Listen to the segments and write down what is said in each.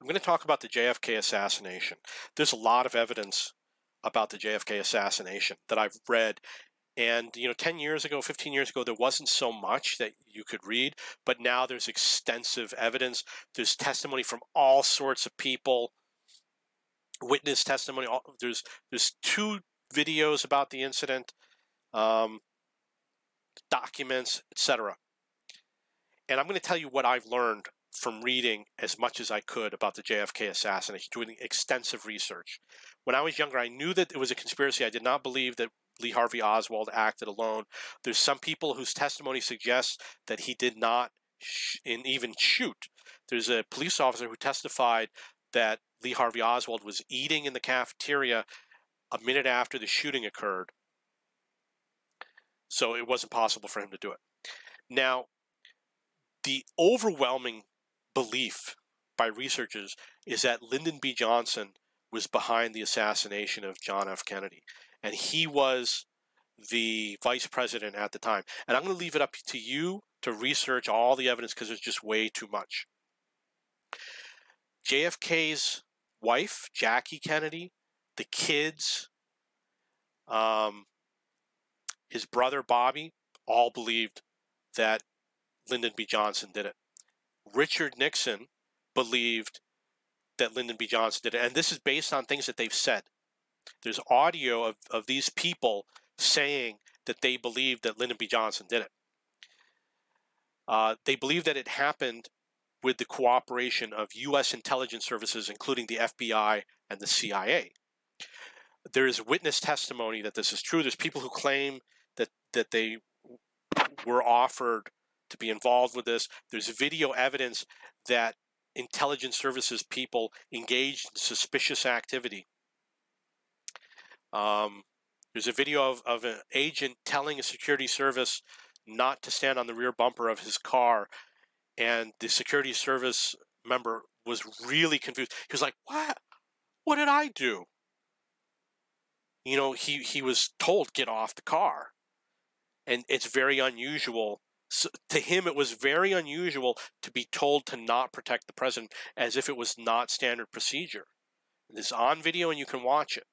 I'm going to talk about the JFK assassination. There's a lot of evidence about the JFK assassination that I've read. And, 10 years ago, 15 years ago, there wasn't so much that you could read, but now there's extensive evidence. There's testimony from all sorts of people, witness testimony. There's 2 videos about the incident, documents, etc. And I'm going to tell you what I've learned from reading as much as I could about the JFK assassination, doing extensive research. When I was younger, I knew that it was a conspiracy. I did not believe that Lee Harvey Oswald acted alone. There's some people whose testimony suggests that he did not even shoot. There's a police officer who testified that Lee Harvey Oswald was eating in the cafeteria a minute after the shooting occurred. So it wasn't possible for him to do it. Now, the overwhelming belief by researchers is that Lyndon B. Johnson was behind the assassination of John F. Kennedy. And he was the vice president at the time. And I'm going to leave it up to you to research all the evidence because there's just way too much. JFK's wife, Jackie Kennedy, the kids, his brother, Bobby, all believed that Lyndon B. Johnson did it. Richard Nixon believed that Lyndon B. Johnson did it. And this is based on things that they've said. There's audio of these people saying that they believe that Lyndon B. Johnson did it. They believe that it happened with the cooperation of U.S. intelligence services, including the FBI and the CIA. There is witness testimony that this is true. There's people who claim that they were offered to be involved with this. There's video evidence that intelligence services people engaged in suspicious activity. There's a video of an agent telling a security service not to stand on the rear bumper of his car, and the security service member was really confused. He was like, "What? What did I do?" He was told, "Get off the car." And it's very unusual. So to him, it was very unusual to be told to not protect the president, as if it was not standard procedure. It's on video and you can watch it.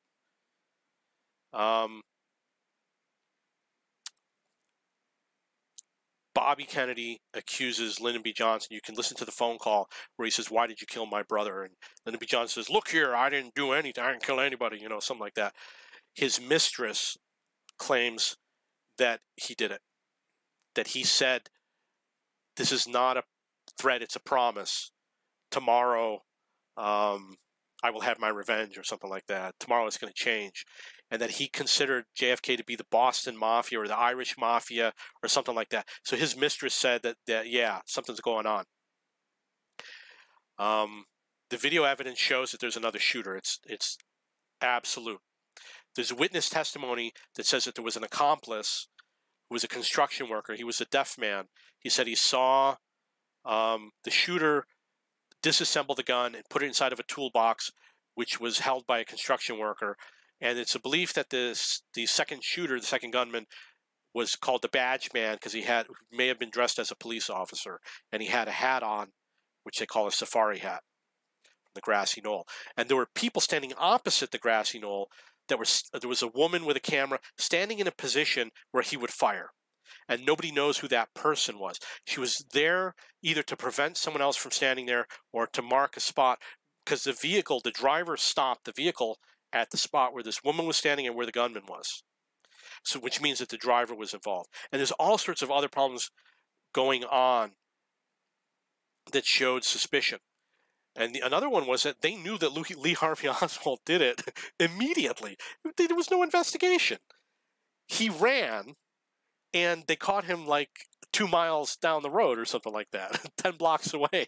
Bobby Kennedy accuses Lyndon B. Johnson. You can listen to the phone call where he says, "Why did you kill my brother?" And Lyndon B. Johnson says, "Look here, I didn't do anything. I didn't kill anybody," something like that. His mistress claims that he did it. That he said, "This is not a threat, it's a promise. Tomorrow, I will have my revenge," or something like that. Tomorrow it's going to change. And that he considered JFK to be the Boston Mafia or the Irish Mafia or something like that. So his mistress said that yeah, something's going on. The video evidence shows that there's another shooter. It's absolute. There's witness testimony that says that there was an accomplice who was a construction worker. He was a deaf man. He said he saw the shooter disassemble the gun and put it inside of a toolbox, which was held by a construction worker. And it's a belief that the second shooter, the second gunman, was called the badge man because he may have been dressed as a police officer, and he had a hat on, which they call a safari hat, from the grassy knoll. And there were people standing opposite the grassy knoll. There was a woman with a camera standing in a position where he would fire. And nobody knows who that person was. She was there either to prevent someone else from standing there or to mark a spot, because the driver stopped the vehicle at the spot where this woman was standing and where the gunman was. So, which means that the driver was involved. And there's all sorts of other problems going on that showed suspicion. And another one was that they knew that Lee Harvey Oswald did it immediately. There was no investigation. He ran, and they caught him like 2 miles down the road or something like that, 10 blocks away.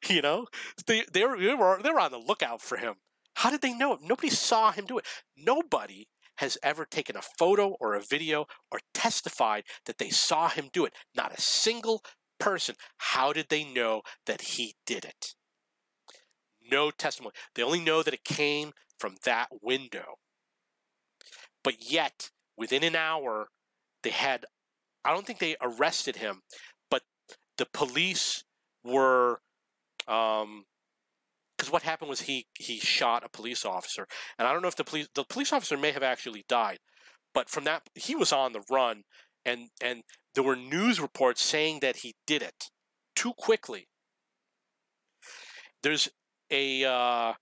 They were on the lookout for him. How did they know? Nobody saw him do it. Nobody has ever taken a photo or a video or testified that they saw him do it. Not a single person. How did they know that he did it? No testimony. They only know that it came from that window. But yet, within an hour, I don't think they arrested him, but the police were because what happened was he shot a police officer, and I don't know if the police officer may have actually died, but from that he was on the run, and there were news reports saying that he did it too quickly. There's a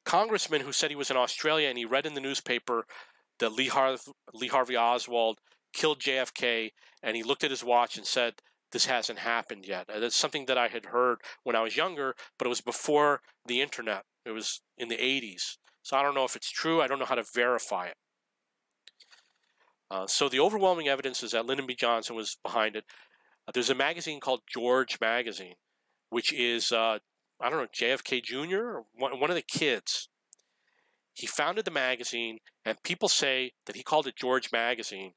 congressman who said he was in Australia and he read in the newspaper that Lee Harvey Oswald killed JFK, and he looked at his watch and said, "This hasn't happened yet." That's something that I had heard when I was younger, but it was before the internet. It was in the 80s. So I don't know if it's true. I don't know how to verify it. So the overwhelming evidence is that Lyndon B. Johnson was behind it. There's a magazine called George Magazine, which is, I don't know, JFK Jr., or one of the kids. He founded the magazine, and people say that he called it George Magazine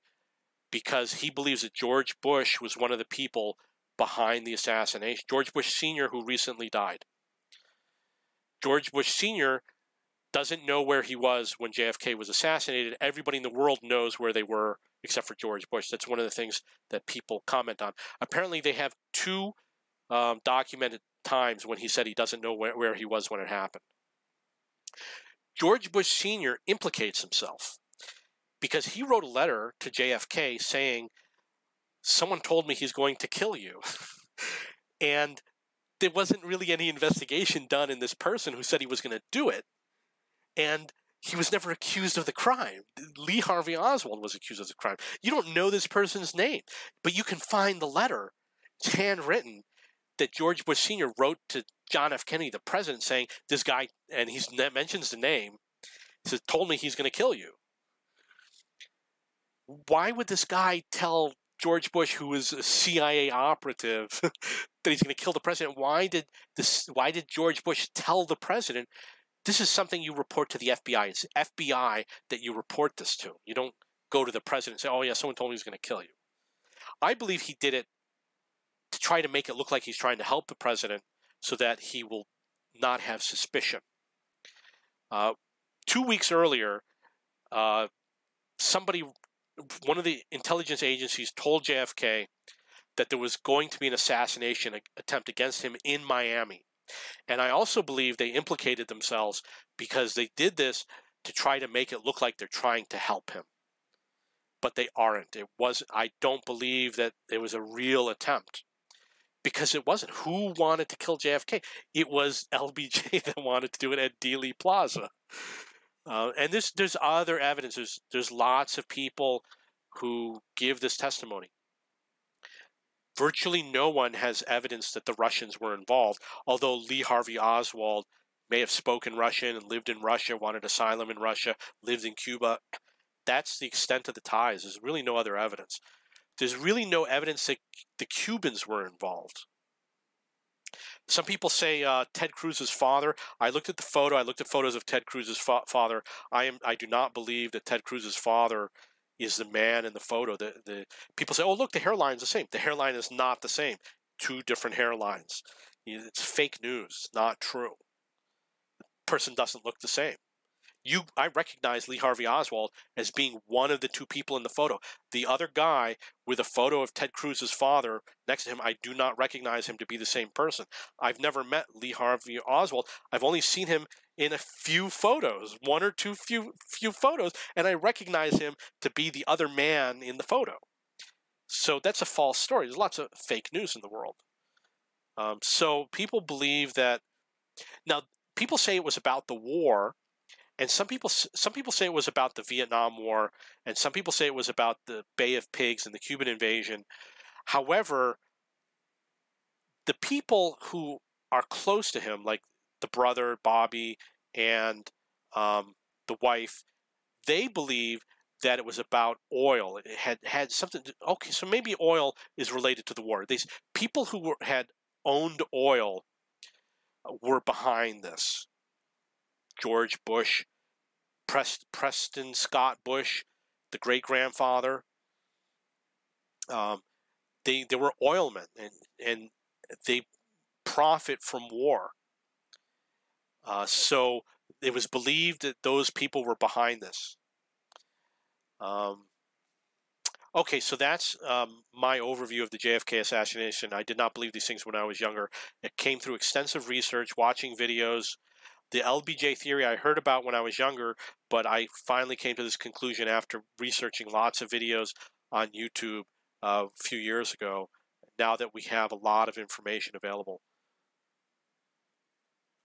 because he believes that George Bush was one of the people behind the assassination. George Bush Sr., who recently died. George Bush Sr. doesn't know where he was when JFK was assassinated. Everybody in the world knows where they were except for George Bush. That's one of the things that people comment on. Apparently, they have two documented times when he said he doesn't know where he was when it happened. George Bush Sr. implicates himself because he wrote a letter to JFK saying, "Someone told me he's going to kill you." And there wasn't really any investigation done in this person who said he was going to do it. And he was never accused of the crime. Lee Harvey Oswald was accused of the crime. You don't know this person's name, but you can find the letter. It's handwritten that George Bush Sr. wrote to John F. Kennedy, the president, saying, "This guy," and he mentions the name, he says, "told me he's going to kill you." Why would this guy tell George Bush, who was a CIA operative, that he's going to kill the president? Why did George Bush tell the president, "This is something you report to the FBI. It's FBI that you report this to. You don't go to the president and say, 'Oh yeah, someone told me he's going to kill you.'" I believe he did it to try to make it look like he's trying to help the president so that he will not have suspicion. 2 weeks earlier, one of the intelligence agencies told JFK that there was going to be an assassination attempt against him in Miami. And I also believe they implicated themselves because they did this to try to make it look like they're trying to help him. But they aren't. I don't believe that it was a real attempt. Because it wasn't. Who wanted to kill JFK? It was LBJ that wanted to do it at Dealey Plaza. And there's other evidence. There's lots of people who give this testimony. Virtually no one has evidence that the Russians were involved, although Lee Harvey Oswald may have spoken Russian and lived in Russia, wanted asylum in Russia, lived in Cuba. That's the extent of the ties. There's really no other evidence. There's really no evidence that the Cubans were involved. Some people say Ted Cruz's father. I looked at the photo. I looked at photos of Ted Cruz's father. I do not believe that Ted Cruz's father is the man in the photo. The people say, "Oh, look, the hairline's the same." The hairline is not the same. Two different hairlines. It's fake news. Not true. The person doesn't look the same. I recognize Lee Harvey Oswald as being one of the two people in the photo. The other guy with a photo of Ted Cruz's father next to him, I do not recognize him to be the same person. I've never met Lee Harvey Oswald. I've only seen him in a few photos, one or two few photos, and I recognize him to be the other man in the photo. So that's a false story. There's lots of fake news in the world. So people believe that. Now, people say it was about the war. And some people say it was about the Vietnam War, and some people say it was about the Bay of Pigs and the Cuban invasion. However, the people who are close to him, like the brother, Bobby, and the wife, they believe that it was about oil. It had something to, okay, so maybe oil is related to the war. These people who had owned oil were behind this. George Bush, Preston Scott Bush, the great-grandfather. They were oilmen, and they profit from war. So it was believed that those people were behind this. Okay, so that's my overview of the JFK assassination. I did not believe these things when I was younger. It came through extensive research, watching videos. The LBJ theory I heard about when I was younger, but I finally came to this conclusion after researching lots of videos on YouTube a few years ago, now that we have a lot of information available.